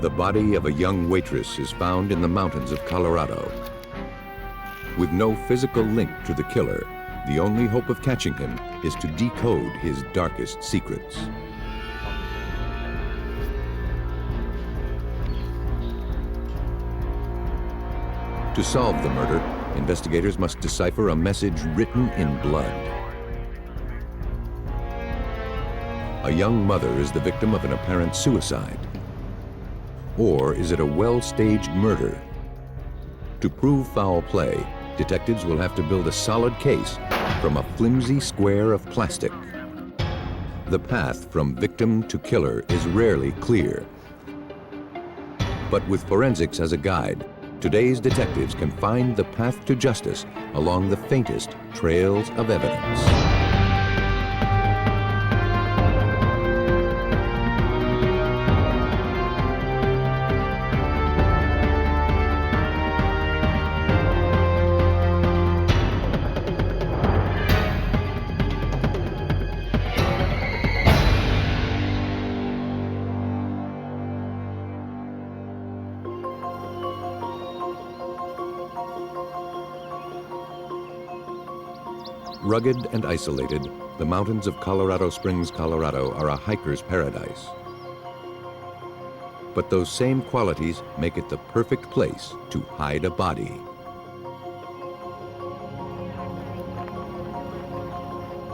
The body of a young waitress is found in the mountains of Colorado. With no physical link to the killer, the only hope of catching him is to decode his darkest secrets. To solve the murder, investigators must decipher a message written in blood. A young mother is the victim of an apparent suicide. Or is it a well-staged murder? To prove foul play, detectives will have to build a solid case from a flimsy square of plastic. The path from victim to killer is rarely clear. But with forensics as a guide, today's detectives can find the path to justice along the faintest trails of evidence. Rugged and isolated, the mountains of Colorado Springs, Colorado are a hiker's paradise. But those same qualities make it the perfect place to hide a body.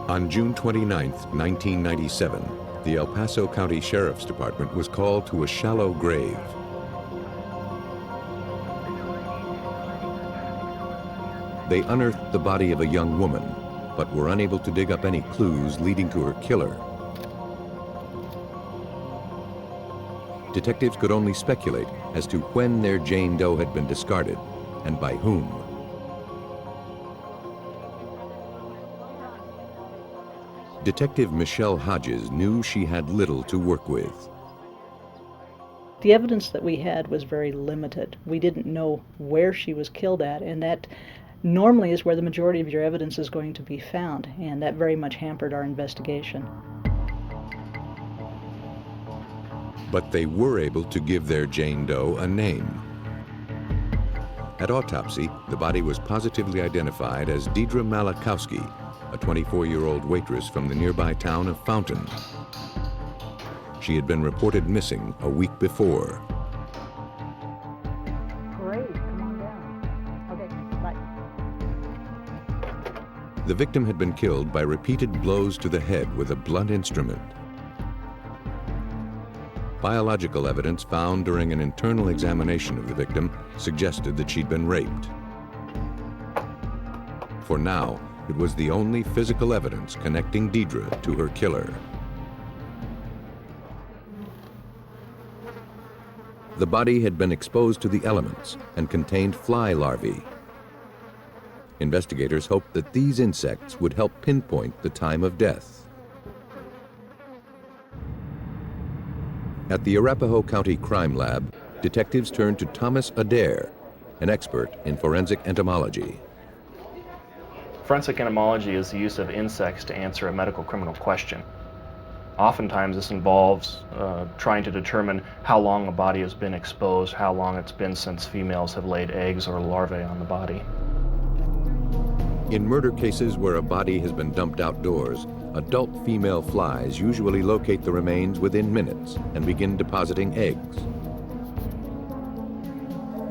On June 29, 1997, the El Paso County Sheriff's Department was called to a shallow grave. They unearthed the body of a young woman, but were unable to dig up any clues leading to her killer. Detectives could only speculate as to when their Jane Doe had been discarded and by whom. Detective Michelle Hodges knew she had little to work with. The evidence that we had was very limited. We didn't know where she was killed at, and that normally is where the majority of your evidence is going to be found, and that very much hampered our investigation. But they were able to give their Jane Doe a name. At autopsy, the body was positively identified as Dedra Malacowski, a 24-year-old waitress from the nearby town of Fountain. She had been reported missing a week before. The victim had been killed by repeated blows to the head with a blunt instrument. Biological evidence found during an internal examination of the victim suggested that she'd been raped. For now, it was the only physical evidence connecting Dedra to her killer. The body had been exposed to the elements and contained fly larvae. Investigators hoped that these insects would help pinpoint the time of death. At the Arapahoe County Crime Lab, detectives turned to Thomas Adair, an expert in forensic entomology. Forensic entomology is the use of insects to answer a medical criminal question. Oftentimes this involves trying to determine how long a body has been exposed, how long it's been since females have laid eggs or larvae on the body. In murder cases where a body has been dumped outdoors, adult female flies usually locate the remains within minutes and begin depositing eggs.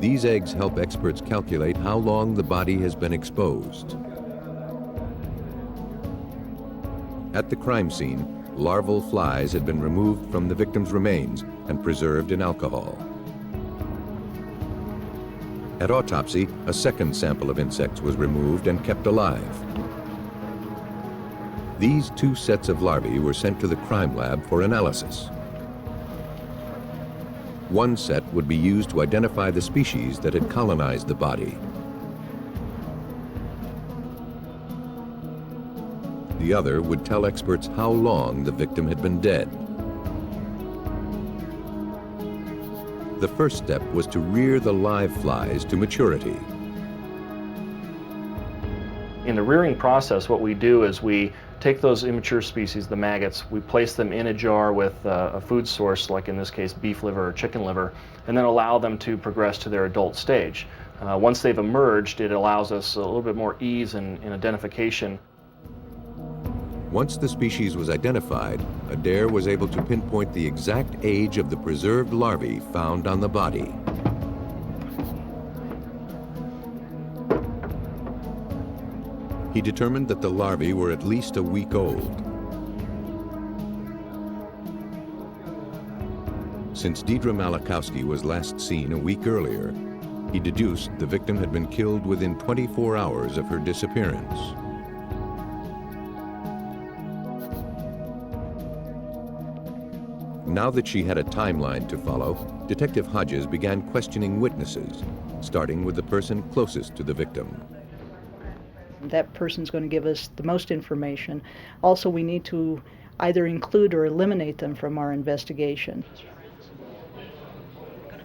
These eggs help experts calculate how long the body has been exposed. At the crime scene, larval flies had been removed from the victim's remains and preserved in alcohol. At autopsy, a second sample of insects was removed and kept alive. These two sets of larvae were sent to the crime lab for analysis. One set would be used to identify the species that had colonized the body. The other would tell experts how long the victim had been dead. The first step was to rear the live flies to maturity. In the rearing process, what we do is we take those immature species, the maggots, we place them in a jar with a food source, like in this case beef liver or chicken liver, and then allow them to progress to their adult stage. Once they've emerged, it allows us a little bit more ease in identification. Once the species was identified, Adair was able to pinpoint the exact age of the preserved larvae found on the body. He determined that the larvae were at least a week old. Since Dedra Malacowski was last seen a week earlier, he deduced the victim had been killed within 24 hours of her disappearance. Now that she had a timeline to follow, Detective Hodges began questioning witnesses, starting with the person closest to the victim. That person's going to give us the most information. Also, we need to either include or eliminate them from our investigation.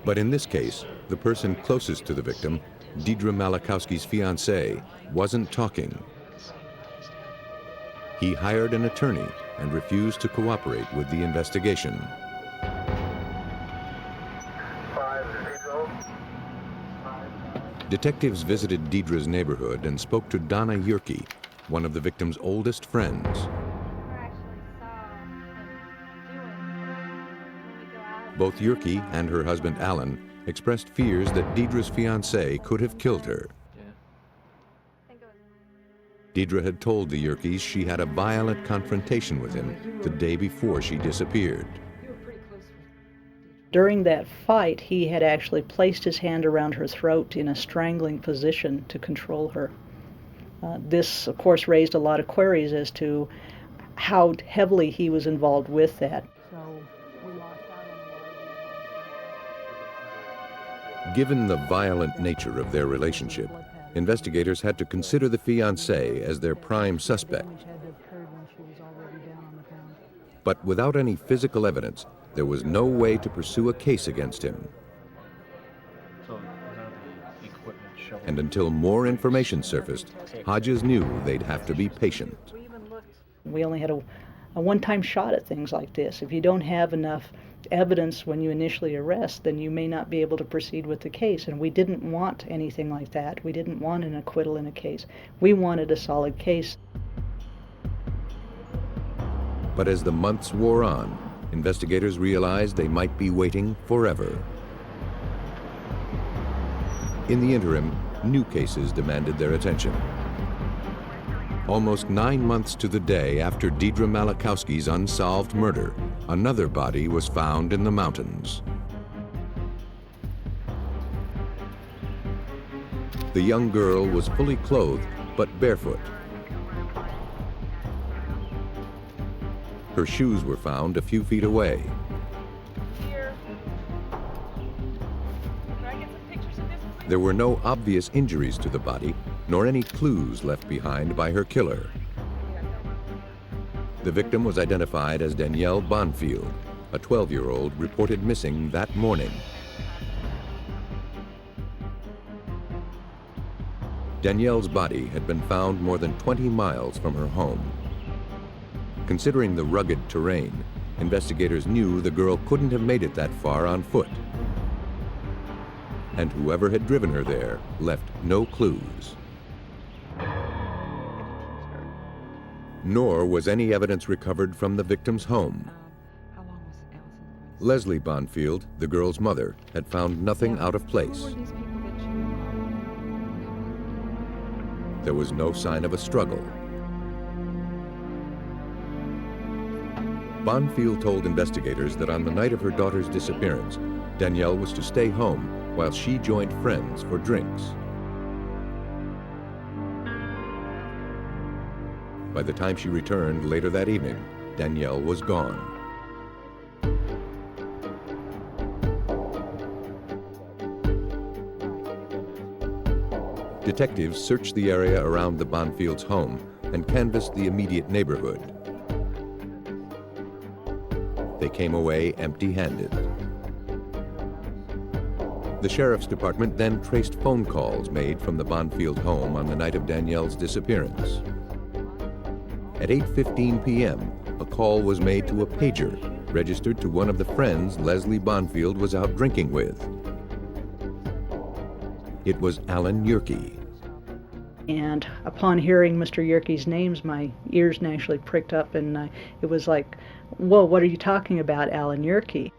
But in this case, the person closest to the victim, Dedra Malacowski's fiancé, wasn't talking. He hired an attorney and refused to cooperate with the investigation. Detectives visited Dedra's neighborhood and spoke to Donna Yerke, one of the victim's oldest friends. Both Yerke and her husband Alan expressed fears that Dedra's fiancé could have killed her. Dedra had told the Yerkes she had a violent confrontation with him the day before she disappeared. During that fight, he had actually placed his hand around her throat in a strangling position to control her. This, of course, raised a lot of queries as to how heavily he was involved with that. Given the violent nature of their relationship, investigators had to consider the fiancé as their prime suspect. But without any physical evidence, there was no way to pursue a case against him. And until more information surfaced, Hodges knew they'd have to be patient. We only had a one-time shot at things like this. If you don't have enough evidence when you initially arrest, then you may not be able to proceed with the case. And we didn't want anything like that. We didn't want an acquittal in a case. We wanted a solid case. But as the months wore on, investigators realized they might be waiting forever. In the interim, new cases demanded their attention. Almost 9 months to the day after Dedra Malacowski's unsolved murder, another body was found in the mountains. The young girl was fully clothed, but barefoot. Her shoes were found a few feet away. There were no obvious injuries to the body, nor any clues left behind by her killer. The victim was identified as Danielle Bonfield, a 12-year-old reported missing that morning. Danielle's body had been found more than 20 miles from her home. Considering the rugged terrain, investigators knew the girl couldn't have made it that far on foot. And whoever had driven her there left no clues. Nor was any evidence recovered from the victim's home. Leslie Bonfield, the girl's mother, had found nothing out of place. There was no sign of a struggle. Bonfield told investigators that on the night of her daughter's disappearance, Danielle was to stay home while she joined friends for drinks. By the time she returned later that evening, Danielle was gone. Detectives searched the area around the Bonfields' home and canvassed the immediate neighborhood. They came away empty-handed. The sheriff's department then traced phone calls made from the Bonfield home on the night of Danielle's disappearance. At 8:15 p.m., a call was made to a pager registered to one of the friends Leslie Bonfield was out drinking with. It was Alan Yerke. And upon hearing Mr. Yerke's names, my ears naturally pricked up, and it was like, whoa, what are you talking about, Alan Yerke?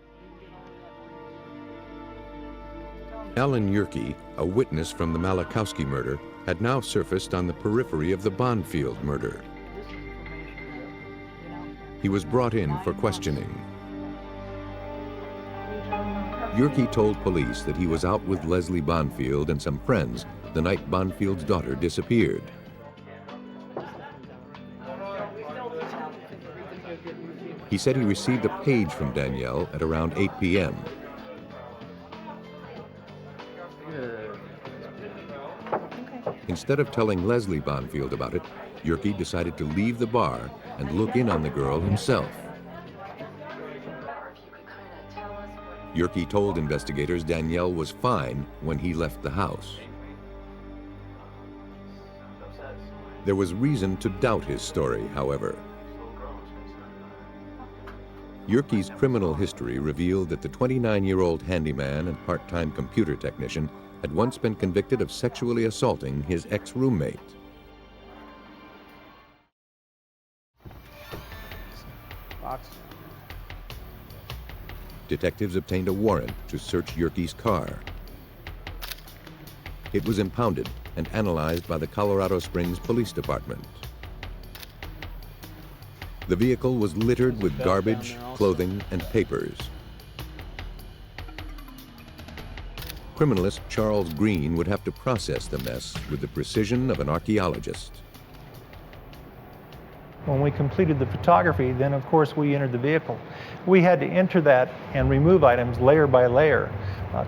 Alan Yerke, a witness from the Malacowski murder, had now surfaced on the periphery of the Bonfield murder. He was brought in for questioning. Yerke told police that he was out with Leslie Bonfield and some friends the night Bonfield's daughter disappeared. He said he received a page from Danielle at around 8 p.m. Instead of telling Leslie Bonfield about it, Yerke decided to leave the bar and look in on the girl himself. Yerke told investigators Danielle was fine when he left the house. There was reason to doubt his story, however. Yerke's criminal history revealed that the 29-year-old handyman and part-time computer technician had once been convicted of sexually assaulting his ex-roommate. Detectives obtained a warrant to search Yerke's car. It was impounded and analyzed by the Colorado Springs Police Department. The vehicle was littered with garbage, clothing, and papers. Criminalist Charles Green would have to process the mess with the precision of an archaeologist. When we completed the photography, then of course we entered the vehicle. We had to enter that and remove items layer by layer,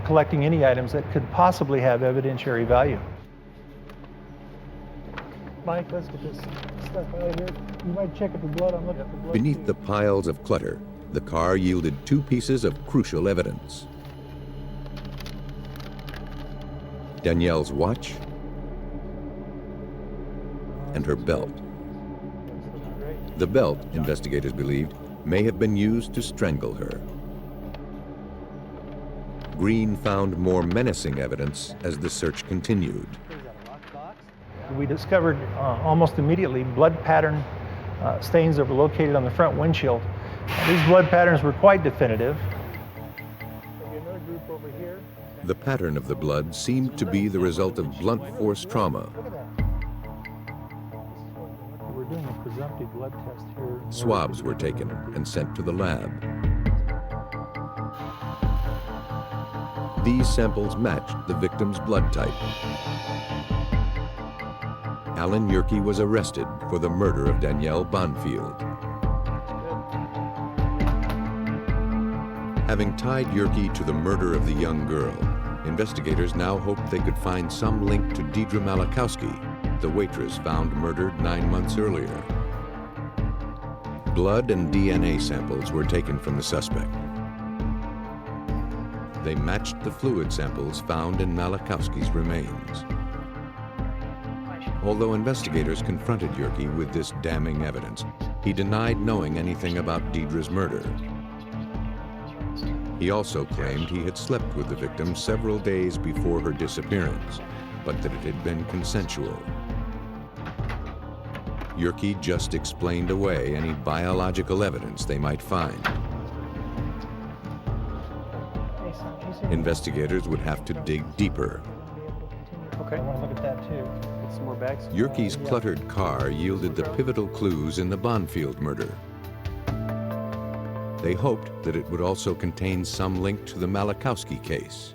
collecting any items that could possibly have evidentiary value. Mike, let's get this stuff out of here. You might check at the blood. I'm looking at the blood. Beneath the piles of clutter, the car yielded 2 pieces of crucial evidence: Danielle's watch and her belt. The belt, investigators believed, may have been used to strangle her. Green found more menacing evidence as the search continued. We discovered almost immediately blood pattern stains that were located on the front windshield. These blood patterns were quite definitive. Another group over here. The pattern of the blood seemed to be the result of blunt force trauma. We're doing a presumptive blood test here. Swabs were taken and sent to the lab. These samples matched the victim's blood type. Alan Yerke was arrested for the murder of Danielle Bonfield. Having tied Yerke to the murder of the young girl, investigators now hoped they could find some link to Dedra Malacowski, the waitress found murdered 9 months earlier. Blood and DNA samples were taken from the suspect. They matched the fluid samples found in Malacowski's remains. Although investigators confronted Yerke with this damning evidence, he denied knowing anything about Dedra's murder. He also claimed he had slept with the victim several days before her disappearance, but that it had been consensual. Yerke just explained away any biological evidence they might find. Investigators would have to dig deeper. Okay, I want to look at that too. Get some more bags. Yerke's cluttered car yielded the pivotal clues in the Bonfield murder. They hoped that it would also contain some link to the Malacowski case.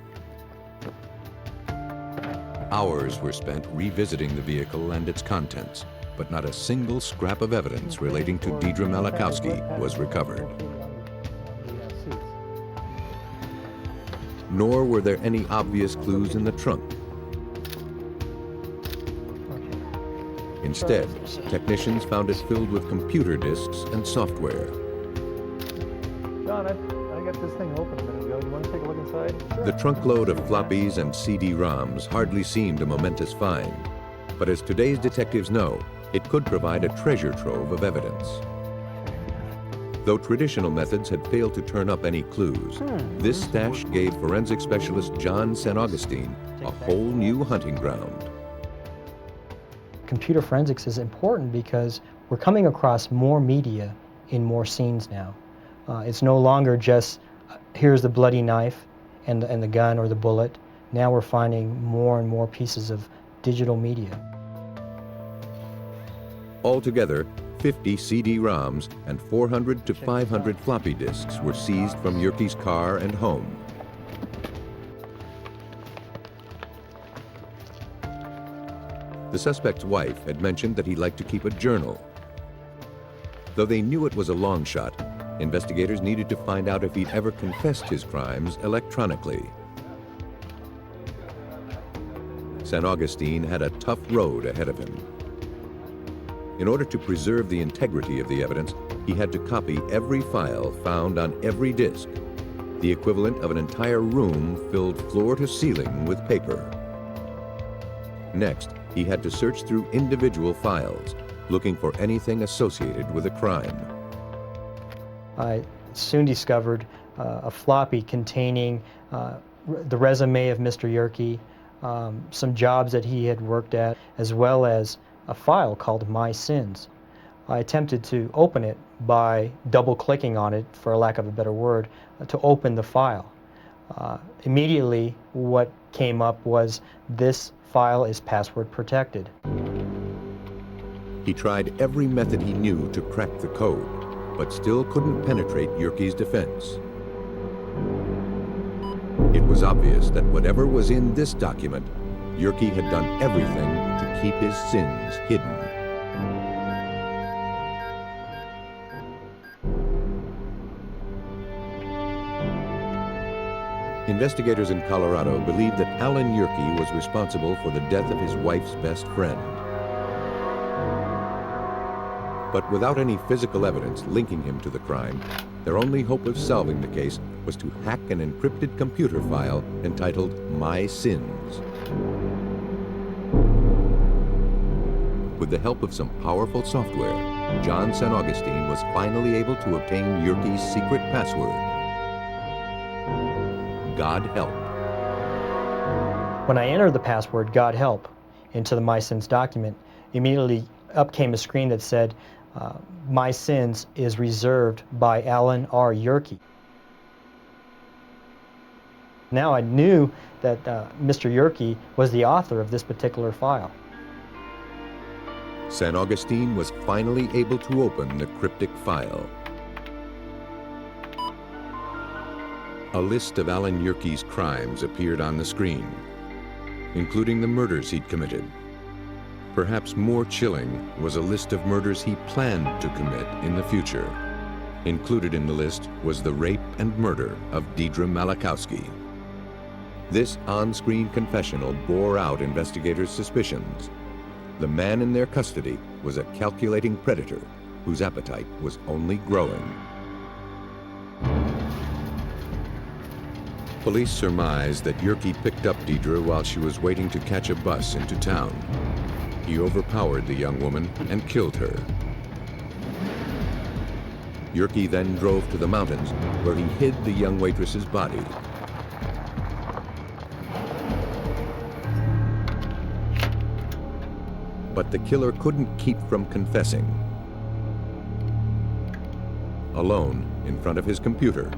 Hours were spent revisiting the vehicle and its contents, but not a single scrap of evidence relating to Dedra Malacowski was recovered. Nor were there any obvious clues in the trunk. Instead, technicians found it filled with computer disks and software. John, I got this thing open a minute ago. You want to take a look and inside. The trunkload of floppies and CD-ROMs hardly seemed a momentous find, but as today's detectives know, it could provide a treasure trove of evidence. Though traditional methods had failed to turn up any clues, this stash gave forensic specialist John St. Augustine a whole new hunting ground. Computer forensics is important because we're coming across more media in more scenes now. It's no longer just, here's the bloody knife and the gun or the bullet. Now we're finding more and more pieces of digital media. Altogether, 50 CD-ROMs and 400 to 500 floppy disks were seized from Yerke's car and home. The suspect's wife had mentioned that he liked to keep a journal. Though they knew it was a long shot, investigators needed to find out if he'd ever confessed his crimes electronically. St. Augustine had a tough road ahead of him. In order to preserve the integrity of the evidence, he had to copy every file found on every disk, the equivalent of an entire room filled floor to ceiling with paper. Next, he had to search through individual files, looking for anything associated with a crime. I soon discovered a floppy containing the resume of Mr. Yerke, some jobs that he had worked at, as well as a file called My Sins. I attempted to open it by double-clicking on it, for lack of a better word, to open the file. Immediately, what came up was, this file is password protected. He tried every method he knew to crack the code, but still couldn't penetrate Yerke's defense. It was obvious that whatever was in this document, Yerke had done everything to keep his sins hidden. Investigators in Colorado believed that Alan Yerke was responsible for the death of his wife's best friend. But without any physical evidence linking him to the crime, their only hope of solving the case was to hack an encrypted computer file entitled My Sins. With the help of some powerful software, John St. Augustine was finally able to obtain Yerke's secret password. God help. When I entered the password, God help, into the My Sins document, immediately up came a screen that said, My Sins is reserved by Alan R. Yerke. Now I knew that Mr. Yerke was the author of this particular file. St. Augustine was finally able to open the cryptic file. A list of Alan Yerke's crimes appeared on the screen, including the murders he'd committed. Perhaps more chilling was a list of murders he planned to commit in the future. Included in the list was the rape and murder of Dedra Malacowski. This on-screen confessional bore out investigators' suspicions. The man in their custody was a calculating predator whose appetite was only growing. Police surmised that Yerke picked up Dedra while she was waiting to catch a bus into town. He overpowered the young woman and killed her. Yerke then drove to the mountains, where he hid the young waitress's body. But the killer couldn't keep from confessing. Alone, in front of his computer,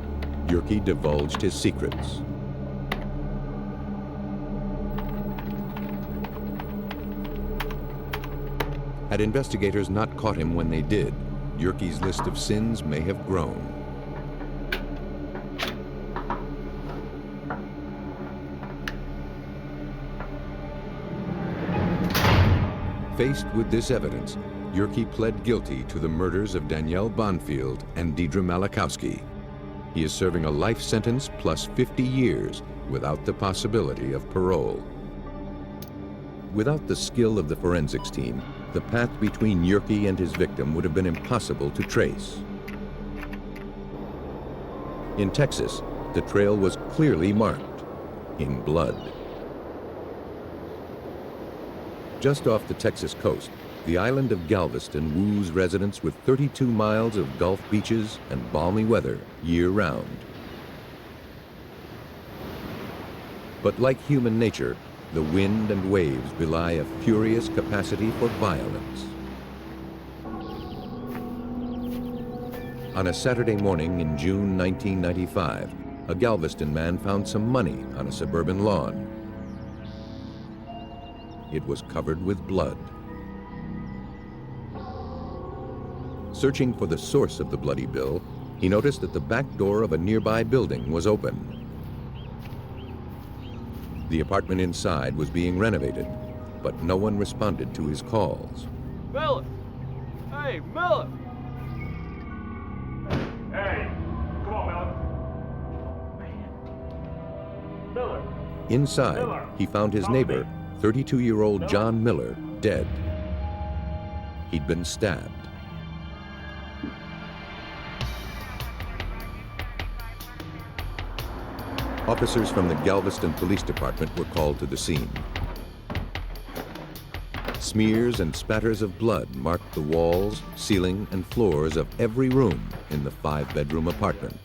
Yerke divulged his secrets. Had investigators not caught him when they did, Yerke's list of sins may have grown. Faced with this evidence, Yerke pled guilty to the murders of Danielle Bonfield and Dedra Malacowski. He is serving a life sentence plus 50 years without the possibility of parole. Without the skill of the forensics team, the path between Yerke and his victim would have been impossible to trace. In Texas, The trail was clearly marked in blood. Just off the Texas coast, the island of Galveston woos residents with 32 miles of Gulf beaches and balmy weather year-round. But like human nature, the wind and waves belie a furious capacity for violence. On a Saturday morning in June 1995, a Galveston man found some money on a suburban lawn. It was covered with blood. Searching for the source of the bloody bill, he noticed that the back door of a nearby building was open. The apartment inside was being renovated, but no one responded to his calls. Miller! Hey, Miller! Hey, come on, Miller. Miller! Inside, he found his neighbor, 32-year-old John Miller, dead. He'd been stabbed. Officers from the Galveston Police Department were called to the scene. Smears and spatters of blood marked the walls, ceiling, and floors of every room in the 5-bedroom apartment.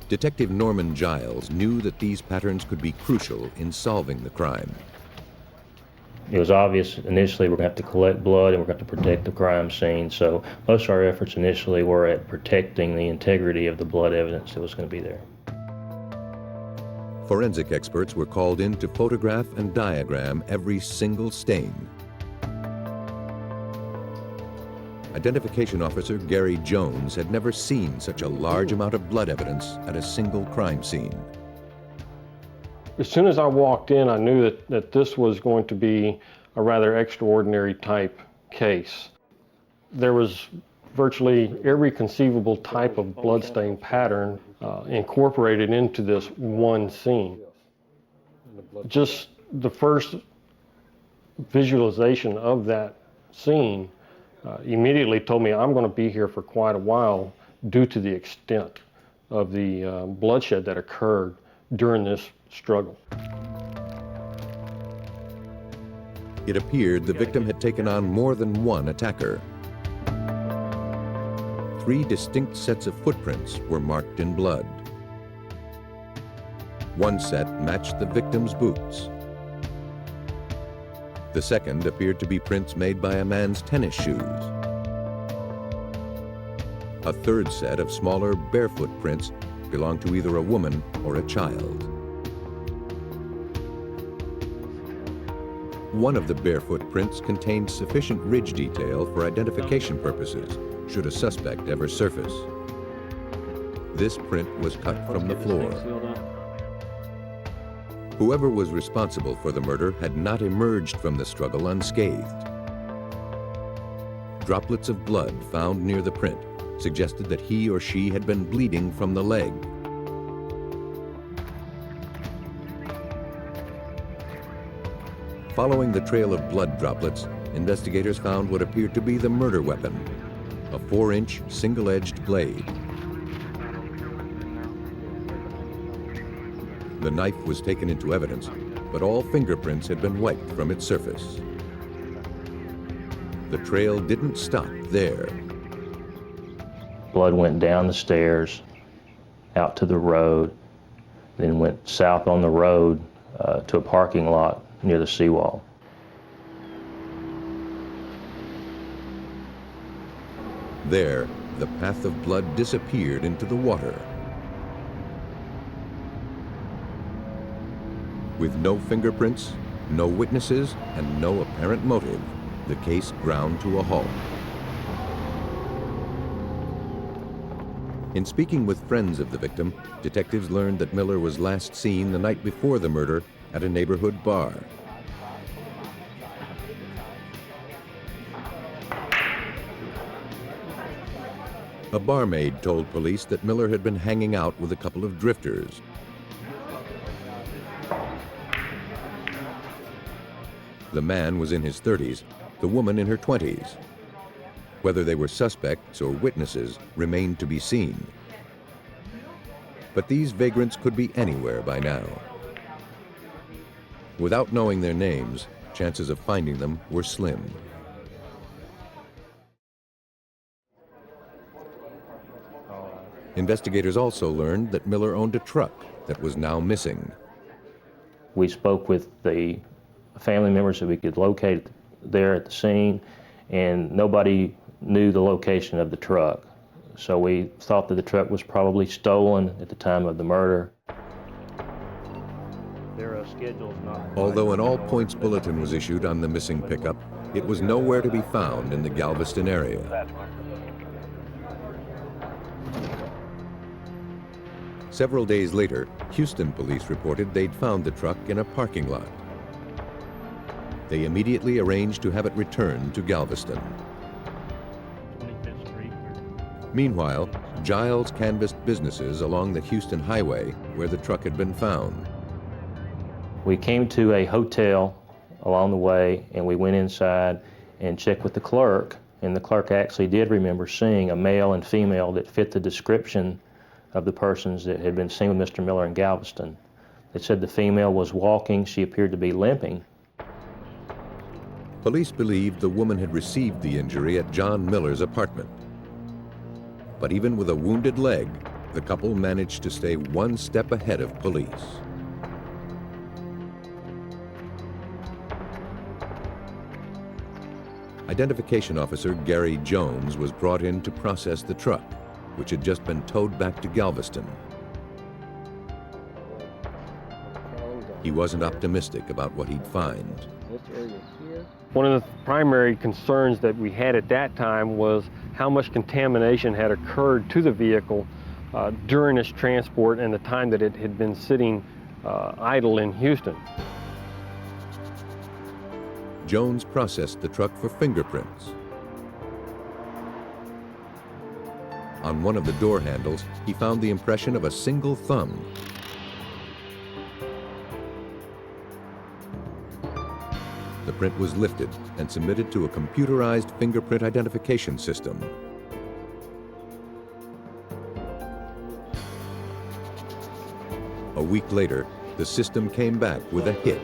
Detective Norman Giles knew that these patterns could be crucial in solving the crime. It was obvious initially we're going to have to collect blood and we're going to have to protect the crime scene. So most of our efforts initially were at protecting the integrity of the blood evidence that was going to be there. Forensic experts were called in to photograph and diagram every single stain. Identification officer Gary Jones had never seen such a large amount of blood evidence at a single crime scene. As soon as I walked in, I knew that this was going to be a rather extraordinary type case. There was virtually every conceivable type of bloodstain pattern incorporated into this one scene. Just the first visualization of that scene immediately told me I'm going to be here for quite a while due to the extent of the bloodshed that occurred during this struggle. It appeared the victim had taken on more than one attacker. 3 distinct sets of footprints were marked in blood. One set matched the victim's boots. The second appeared to be prints made by a man's tennis shoes. A third set of smaller barefoot prints belonged to either a woman or a child. One of the barefoot prints contained sufficient ridge detail for identification purposes, should a suspect ever surface. This print was cut from the floor. Whoever was responsible for the murder had not emerged from the struggle unscathed. Droplets of blood found near the print suggested that he or she had been bleeding from the leg. Following the trail of blood droplets, investigators found what appeared to be the murder weapon, a 4-inch single-edged blade. The knife was taken into evidence, but all fingerprints had been wiped from its surface. The trail didn't stop there. Blood went down the stairs, out to the road, then went south on the road to a parking lot near the seawall. There, the path of blood disappeared into the water. With no fingerprints, no witnesses, and no apparent motive, the case ground to a halt. In speaking with friends of the victim, detectives learned that Miller was last seen the night before the murder at a neighborhood bar. A barmaid told police that Miller had been hanging out with a couple of drifters. The man was in his 30s, the woman in her 20s. Whether they were suspects or witnesses remained to be seen. But these vagrants could be anywhere by now. Without knowing their names, chances of finding them were slim. Investigators also learned that Miller owned a truck that was now missing. We spoke with the family members that we could locate there at the scene, and nobody knew the location of the truck. So we thought that the truck was probably stolen at the time of the murder. Although an all-points bulletin was issued on the missing pickup, it was nowhere to be found in the Galveston area. Several days later, Houston police reported they'd found the truck in a parking lot. They immediately arranged to have it returned to Galveston. Meanwhile, Giles canvassed businesses along the Houston highway where the truck had been found. We came to a hotel along the way, and we went inside and checked with the clerk, and the clerk actually did remember seeing a male and female that fit the description of the persons that had been seen with Mr. Miller in Galveston. They said the female was walking. She appeared to be limping. Police believed the woman had received the injury at John Miller's apartment. But even with a wounded leg, the couple managed to stay one step ahead of police. Identification officer Gary Jones was brought in to process the truck, which had just been towed back to Galveston. He wasn't optimistic about what he'd find. One of the primary concerns that we had at that time was how much contamination had occurred to the vehicle during its transport and the time that it had been sitting idle in Houston. Jones processed the truck for fingerprints. On one of the door handles, he found the impression of a single thumb. The print was lifted and submitted to a computerized fingerprint identification system. A week later, the system came back with a hit.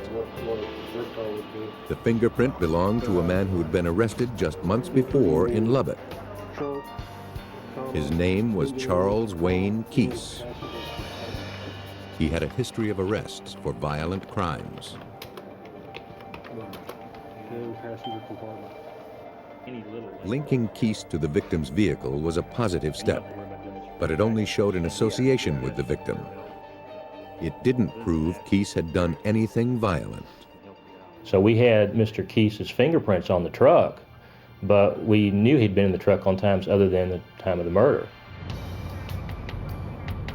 The fingerprint belonged to a man who had been arrested just months before in Lubbock. His name was Charles Wayne Keese. He had a history of arrests for violent crimes. Linking Keese to the victim's vehicle was a positive step, but it only showed an association with the victim. It didn't prove Keese had done anything violent. So we had Mr. Keese's fingerprints on the truck, but we knew he'd been in the truck on times other than the time of the murder.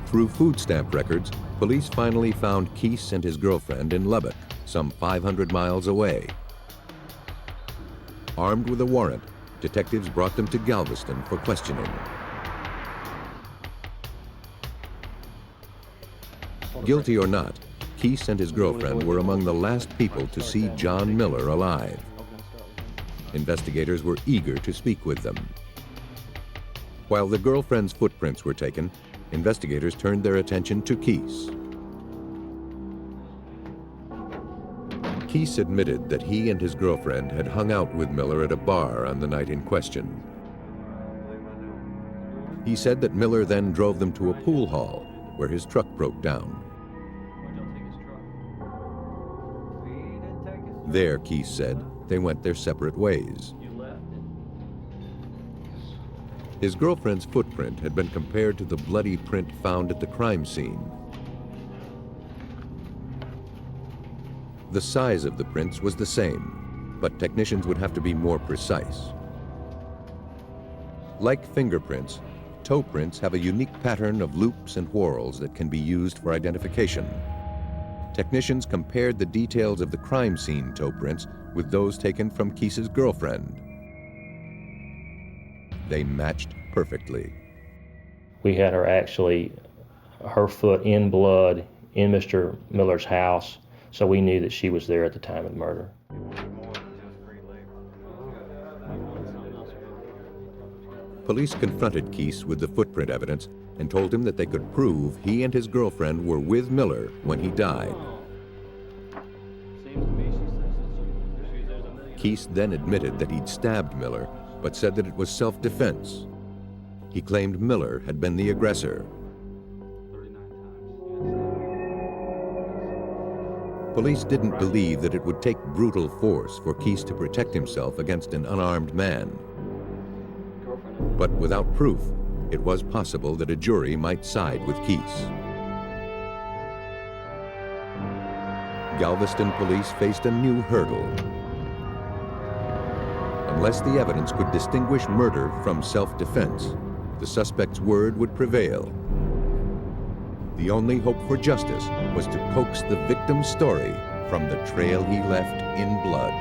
Through food stamp records, police finally found Keese and his girlfriend in Lubbock, some 500 miles away. Armed with a warrant, detectives brought them to Galveston for questioning. Guilty or not, Keese and his girlfriend were among the last people to see John Miller alive. Investigators were eager to speak with them. While the girlfriend's footprints were taken, investigators turned their attention to Keese. Keese admitted that he and his girlfriend had hung out with Miller at a bar on the night in question. He said that Miller then drove them to a pool hall where his truck broke down. There, Keese said, they went their separate ways. His girlfriend's footprint had been compared to the bloody print found at the crime scene. The size of the prints was the same, but technicians would have to be more precise. Like fingerprints, toe prints have a unique pattern of loops and whorls that can be used for identification. Technicians compared the details of the crime scene toe prints with those taken from Keese's girlfriend. They matched perfectly. We had her foot in blood in Mr. Miller's house, so we knew that she was there at the time of the murder. Police confronted Keese with the footprint evidence and told him that they could prove he and his girlfriend were with Miller when he died. Keese then admitted that he'd stabbed Miller, but said that it was self-defense. He claimed Miller had been the aggressor. Police didn't believe that it would take brutal force for Keese to protect himself against an unarmed man. But without proof, it was possible that a jury might side with Keese. Galveston police faced a new hurdle. Unless the evidence could distinguish murder from self-defense, the suspect's word would prevail. The only hope for justice was to coax the victim's story from the trail he left in blood.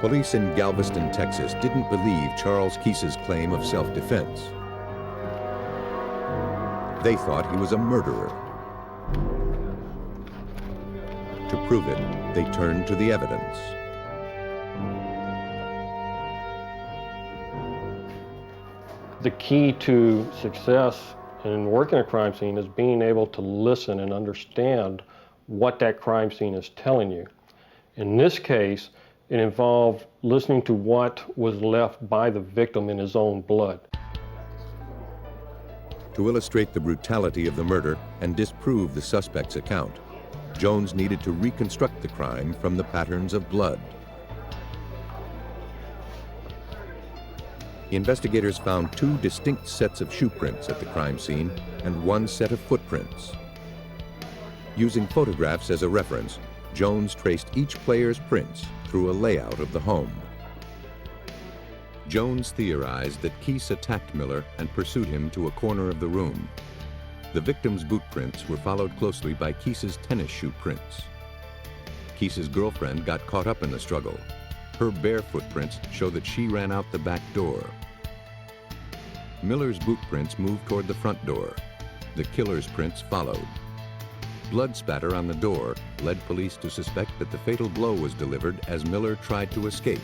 Police in Galveston, Texas didn't believe Charles Keese's claim of self-defense. They thought he was a murderer. To prove it, they turned to the evidence. The key to success in working a crime scene is being able to listen and understand what that crime scene is telling you. In this case, it involved listening to what was left by the victim in his own blood. To illustrate the brutality of the murder and disprove the suspect's account, Jones needed to reconstruct the crime from the patterns of blood. Investigators found 2 distinct sets of shoe prints at the crime scene and 1 set of footprints. Using photographs as a reference, Jones traced each player's prints through a layout of the home. Jones theorized that Keese attacked Miller and pursued him to a corner of the room. The victim's boot prints were followed closely by Keese's tennis shoe prints. Keese's girlfriend got caught up in the struggle. Her bare footprints show that she ran out the back door. Miller's boot prints moved toward the front door. The killer's prints followed. Blood spatter on the door led police to suspect that the fatal blow was delivered as Miller tried to escape.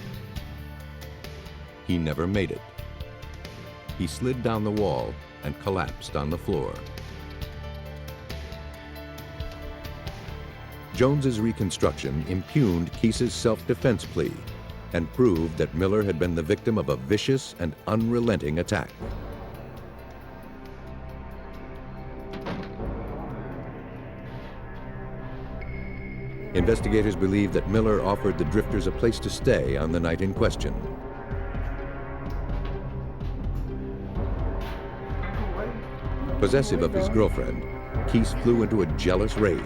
He never made it. He slid down the wall and collapsed on the floor. Jones's reconstruction impugned Keese's self-defense plea and proved that Miller had been the victim of a vicious and unrelenting attack. Investigators believe that Miller offered the drifters a place to stay on the night in question. Possessive of his girlfriend, Keese flew into a jealous rage.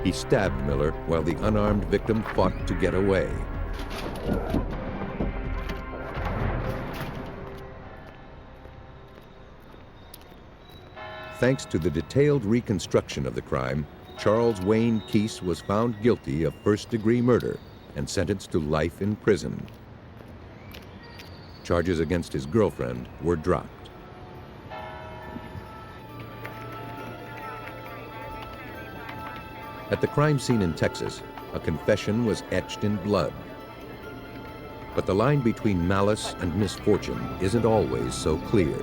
He stabbed Miller while the unarmed victim fought to get away. Thanks to the detailed reconstruction of the crime, Charles Wayne Keese was found guilty of first-degree murder and sentenced to life in prison. Charges against his girlfriend were dropped. At the crime scene in Texas, a confession was etched in blood. But the line between malice and misfortune isn't always so clear.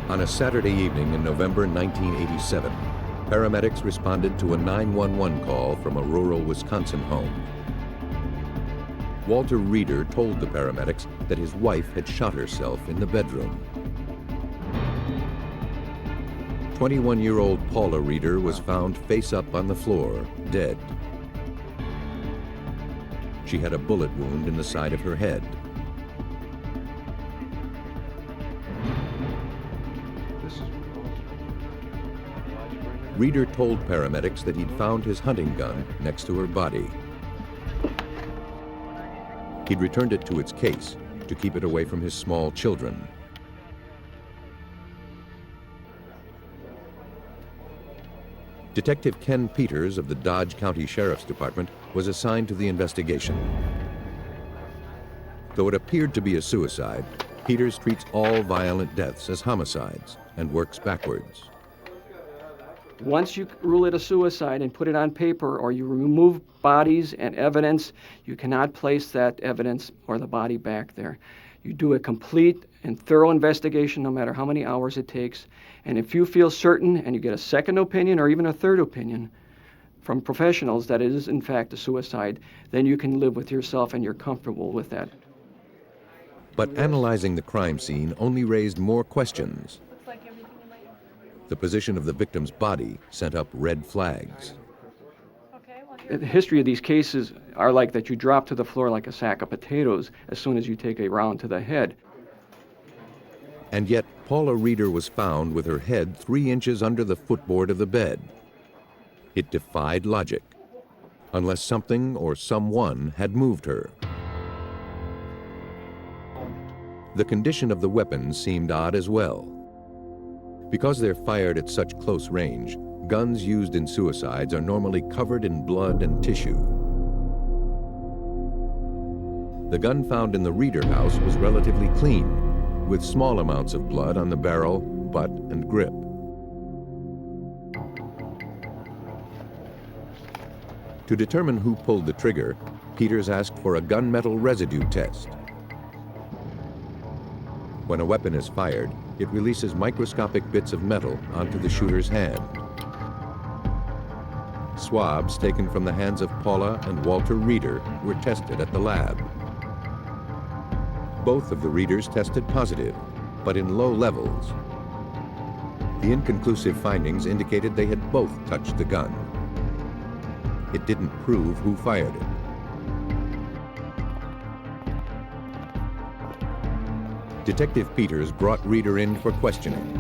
On a Saturday evening in November 1987, paramedics responded to a 911 call from a rural Wisconsin home. Walter Reeder told the paramedics that his wife had shot herself in the bedroom. 21-year-old Paula Reeder was found face up on the floor, dead. She had a bullet wound in the side of her head. Reeder told paramedics that he'd found his hunting gun next to her body. He'd returned it to its case to keep it away from his small children. Detective Ken Peters of the Dodge County Sheriff's Department was assigned to the investigation. Though it appeared to be a suicide, Peters treats all violent deaths as homicides and works backwards. Once you rule it a suicide and put it on paper, or you remove bodies and evidence, you cannot place that evidence or the body back there. You do a complete and thorough investigation, no matter how many hours it takes. And if you feel certain and you get a second opinion or even a third opinion from professionals that it is in fact a suicide, then you can live with yourself and you're comfortable with that. But analyzing the crime scene only raised more questions. The position of the victim's body sent up red flags. The history of these cases are like that you drop to the floor like a sack of potatoes as soon as you take a round to the head. And yet, Paula Reeder was found with her head 3 inches under the footboard of the bed. It defied logic, unless something or someone had moved her. The condition of the weapons seemed odd as well. Because they're fired at such close range, guns used in suicides are normally covered in blood and tissue. The gun found in the Reeder house was relatively clean, with small amounts of blood on the barrel, butt, and grip. To determine who pulled the trigger, Peters asked for a gunmetal residue test. When a weapon is fired, it releases microscopic bits of metal onto the shooter's hand. Swabs taken from the hands of Paula and Walter Reeder were tested at the lab. Both of the Reeders tested positive, but in low levels. The inconclusive findings indicated they had both touched the gun. It didn't prove who fired it. Detective Peters brought Reeder in for questioning.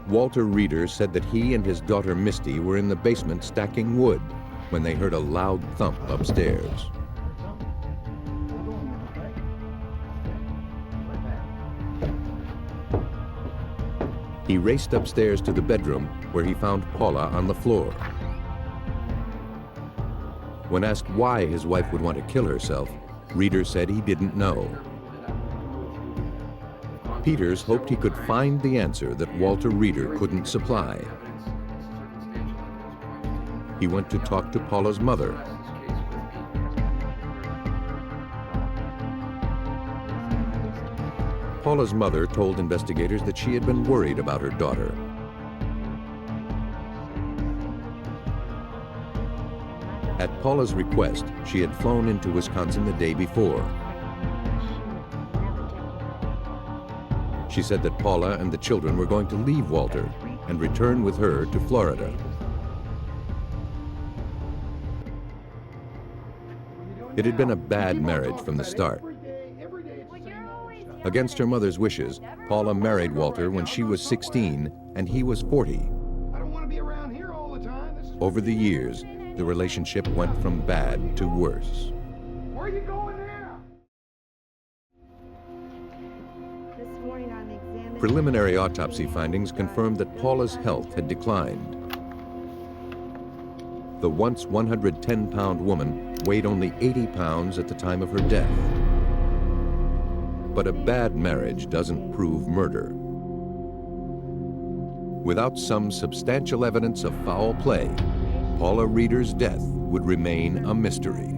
Walter Reeder said that he and his daughter Misty were in the basement stacking wood when they heard a loud thump upstairs. He raced upstairs to the bedroom where he found Paula on the floor. When asked why his wife would want to kill herself, Reeder said he didn't know. Peters hoped he could find the answer that Walter Reeder couldn't supply. He went to talk to Paula's mother. Paula's mother told investigators that she had been worried about her daughter. At Paula's request, she had flown into Wisconsin the day before. She said that Paula and the children were going to leave Walter and return with her to Florida. It had been a bad marriage from the start. Against her mother's wishes, Paula married Walter when she was 16 and he was 40. Over the years, the relationship went from bad to worse. Where are you going now? Preliminary autopsy findings confirmed that Paula's health had declined. The once 110-pound woman weighed only 80 pounds at the time of her death. But a bad marriage doesn't prove murder. Without some substantial evidence of foul play, Paula Reeder's death would remain a mystery.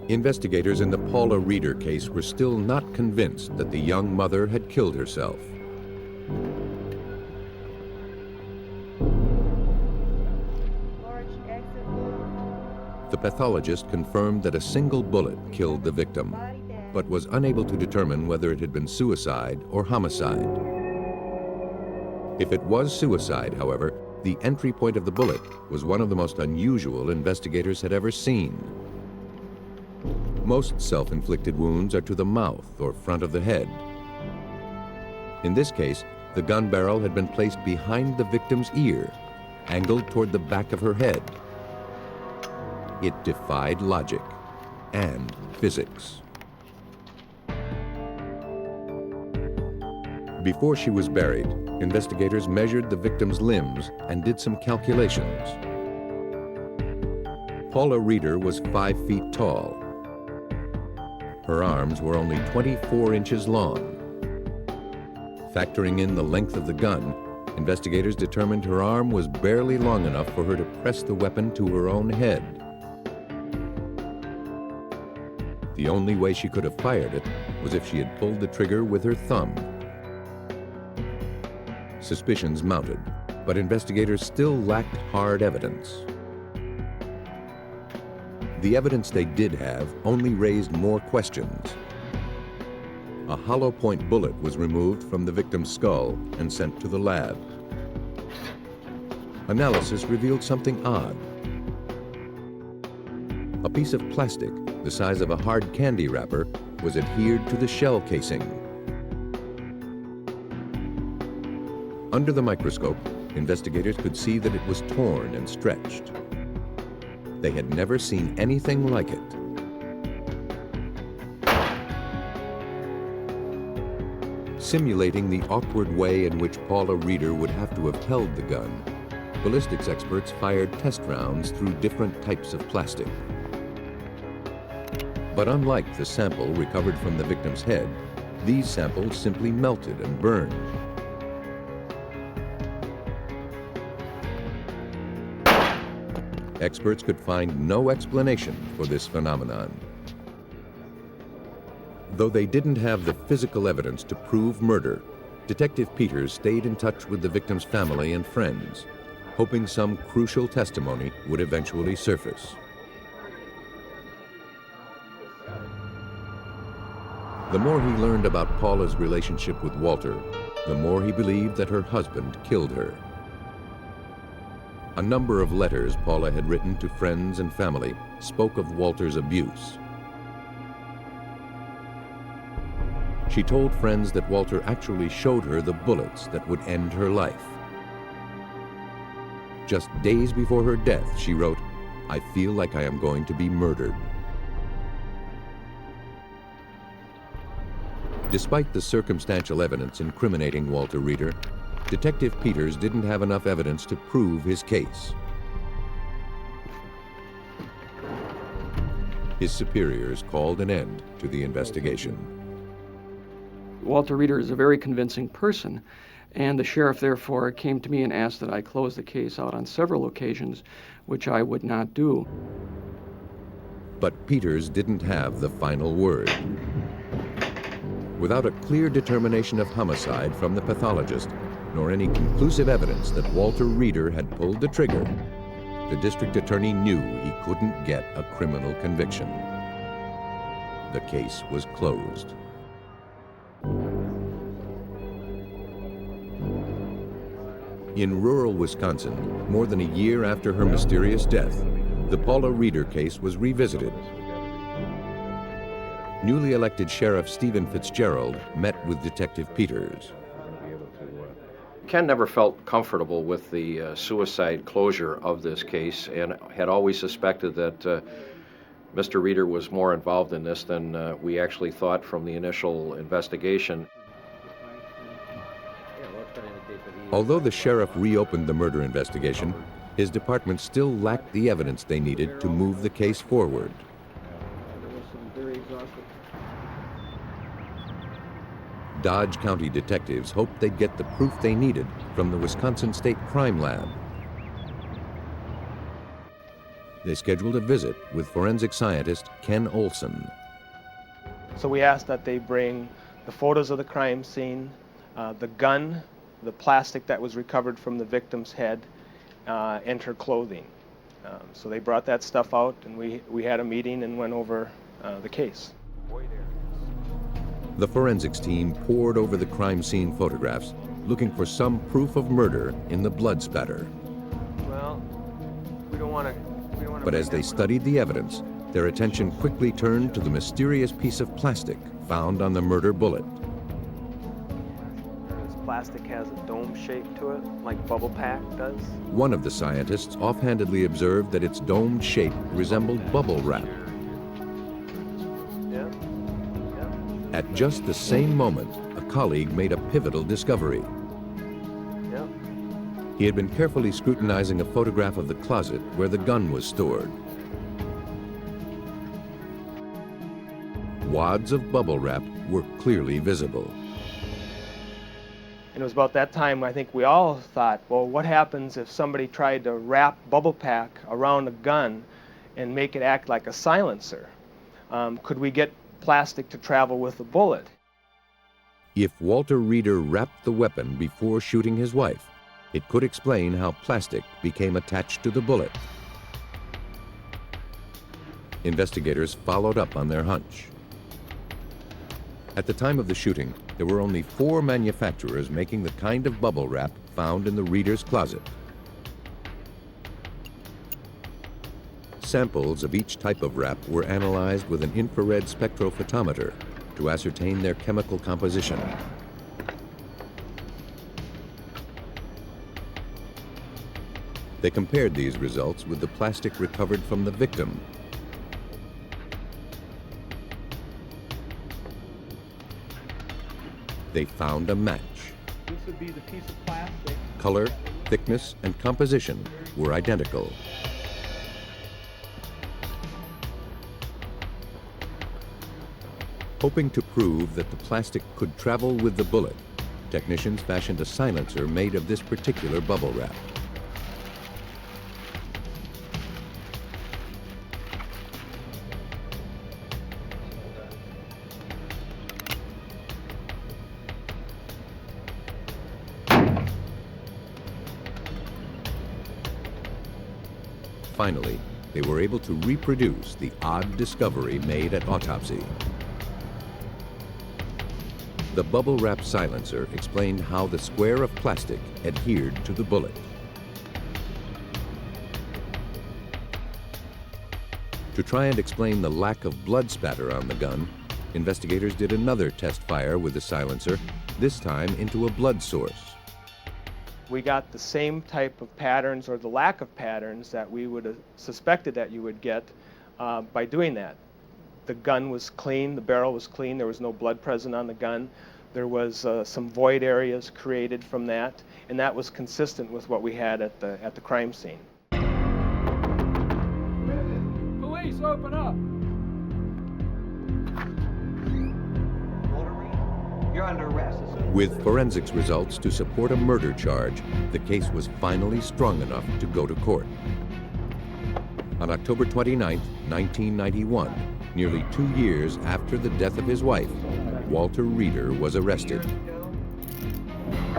Investigators in the Paula Reeder case were still not convinced that the young mother had killed herself. The pathologist confirmed that a single bullet killed the victim, but was unable to determine whether it had been suicide or homicide. If it was suicide, however, the entry point of the bullet was one of the most unusual investigators had ever seen. Most self-inflicted wounds are to the mouth or front of the head. In this case, the gun barrel had been placed behind the victim's ear, angled toward the back of her head. It defied logic and physics. Before she was buried, investigators measured the victim's limbs and did some calculations. Paula Reeder was 5 feet tall. Her arms were only 24 inches long. Factoring in the length of the gun, investigators determined her arm was barely long enough for her to press the weapon to her own head. The only way she could have fired it was if she had pulled the trigger with her thumb. Suspicions mounted, but investigators still lacked hard evidence. The evidence they did have only raised more questions. A hollow point bullet was removed from the victim's skull and sent to the lab. Analysis revealed something odd. A piece of plastic the size of a hard candy wrapper was adhered to the shell casing. Under the microscope, investigators could see that it was torn and stretched. They had never seen anything like it. Simulating the awkward way in which Paula Reeder would have to have held the gun, ballistics experts fired test rounds through different types of plastic. But unlike the sample recovered from the victim's head, these samples simply melted and burned. Experts could find no explanation for this phenomenon. Though they didn't have the physical evidence to prove murder, Detective Peters stayed in touch with the victim's family and friends, hoping some crucial testimony would eventually surface. The more he learned about Paula's relationship with Walter, the more he believed that her husband killed her. A number of letters Paula had written to friends and family spoke of Walter's abuse. She told friends that Walter actually showed her the bullets that would end her life. Just days before her death, she wrote, "I feel like I am going to be murdered." Despite the circumstantial evidence incriminating Walter Reeder, Detective Peters didn't have enough evidence to prove his case. His superiors called an end to the investigation. Walter Reeder is a very convincing person, and the sheriff therefore came to me and asked that I close the case out on several occasions, which I would not do. But Peters didn't have the final word. Without a clear determination of homicide from the pathologist, nor any conclusive evidence that Walter Reeder had pulled the trigger, the district attorney knew he couldn't get a criminal conviction. The case was closed. In rural Wisconsin, more than a year after her mysterious death, the Paula Reeder case was revisited. Newly elected Sheriff Stephen Fitzgerald met with Detective Peters. Ken never felt comfortable with the suicide closure of this case and had always suspected that Mr. Reeder was more involved in this than we actually thought from the initial investigation. Although the sheriff reopened the murder investigation, his department still lacked the evidence they needed to move the case forward. Dodge County detectives hoped they'd get the proof they needed from the Wisconsin State Crime Lab. They scheduled a visit with forensic scientist Ken Olson. So we asked that they bring the photos of the crime scene, the gun, the plastic that was recovered from the victim's head, and her clothing. So they brought that stuff out, and we had a meeting and went over the case. The forensics team pored over the crime scene photographs, looking for some proof of murder in the blood spatter. Well, we don't want to. But as they studied the evidence, their attention quickly turned to the mysterious piece of plastic found on the murder bullet. This plastic has a dome shape to it, like bubble pack does. One of the scientists offhandedly observed that its domed shape resembled bubble wrap. At just the same moment, a colleague made a pivotal discovery. He had been carefully scrutinizing a photograph of the closet where the gun was stored. wads of bubble wrap were clearly visible. And it was about that time I think we all thought, well, what happens if somebody tried to wrap bubble pack around a gun and make it act like a silencer? Could we get plastic to travel with the bullet? If Walter Reeder wrapped the weapon before shooting his wife, it could explain how plastic became attached to the bullet. Investigators followed up on their hunch. At the time of the shooting, there were only 4 manufacturers making the kind of bubble wrap found in the Reeder's closet. Samples of each type of wrap were analyzed with an infrared spectrophotometer to ascertain their chemical composition. They compared these results with the plastic recovered from the victim. They found a match. This would be the piece of plastic. Color, thickness, and composition were identical. Hoping to prove that the plastic could travel with the bullet, technicians fashioned a silencer made of this particular bubble wrap. Finally, they were able to reproduce the odd discovery made at autopsy. The bubble wrap silencer explained how the square of plastic adhered to the bullet. To try and explain the lack of blood spatter on the gun, investigators did another test fire with the silencer, this time into a blood source. We got the same type of patterns, or the lack of patterns, that we would have suspected that you would get by doing that. The gun was clean, the barrel was clean, there was no blood present on the gun. There was some void areas created from that, and that was consistent with what we had at the crime scene. Police, open up! You're under arrest. With forensics results to support a murder charge, the case was finally strong enough to go to court. On October 29, 1991, nearly 2 years after the death of his wife, Walter Reeder was arrested. I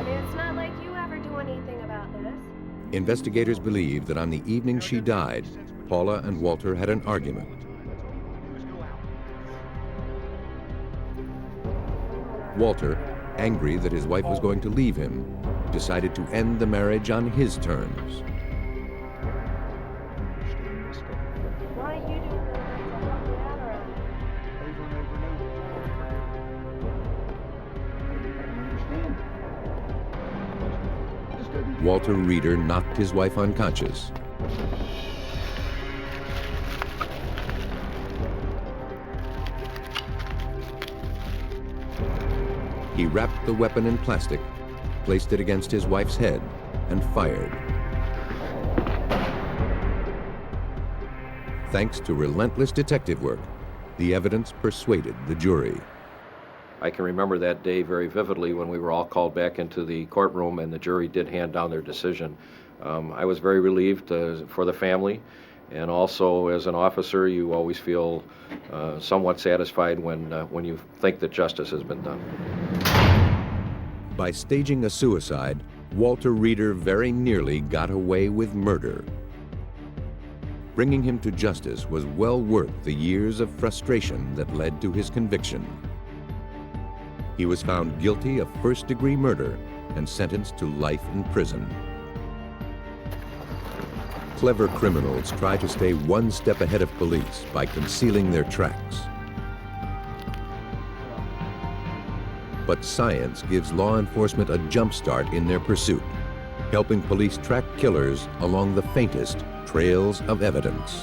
mean, it's not like you ever do anything about this. Investigators believe that on the evening she died, Paula and Walter had an argument. Walter, angry that his wife was going to leave him, decided to end the marriage on his terms. Why are you doing that? Walter Reeder knocked his wife unconscious. He wrapped the weapon in plastic, placed it against his wife's head, and fired. Thanks to relentless detective work, the evidence persuaded the jury. I can remember that day very vividly when we were all called back into the courtroom and the jury did hand down their decision. I was very relieved for the family, and also as an officer you always feel somewhat satisfied when you think that justice has been done. By staging a suicide, Walter Reeder very nearly got away with murder. Bringing him to justice was well worth the years of frustration that led to his conviction. He was found guilty of first-degree murder and sentenced to life in prison. Clever criminals try to stay one step ahead of police by concealing their tracks. But science gives law enforcement a jump start in their pursuit, helping police track killers along the faintest trails of evidence.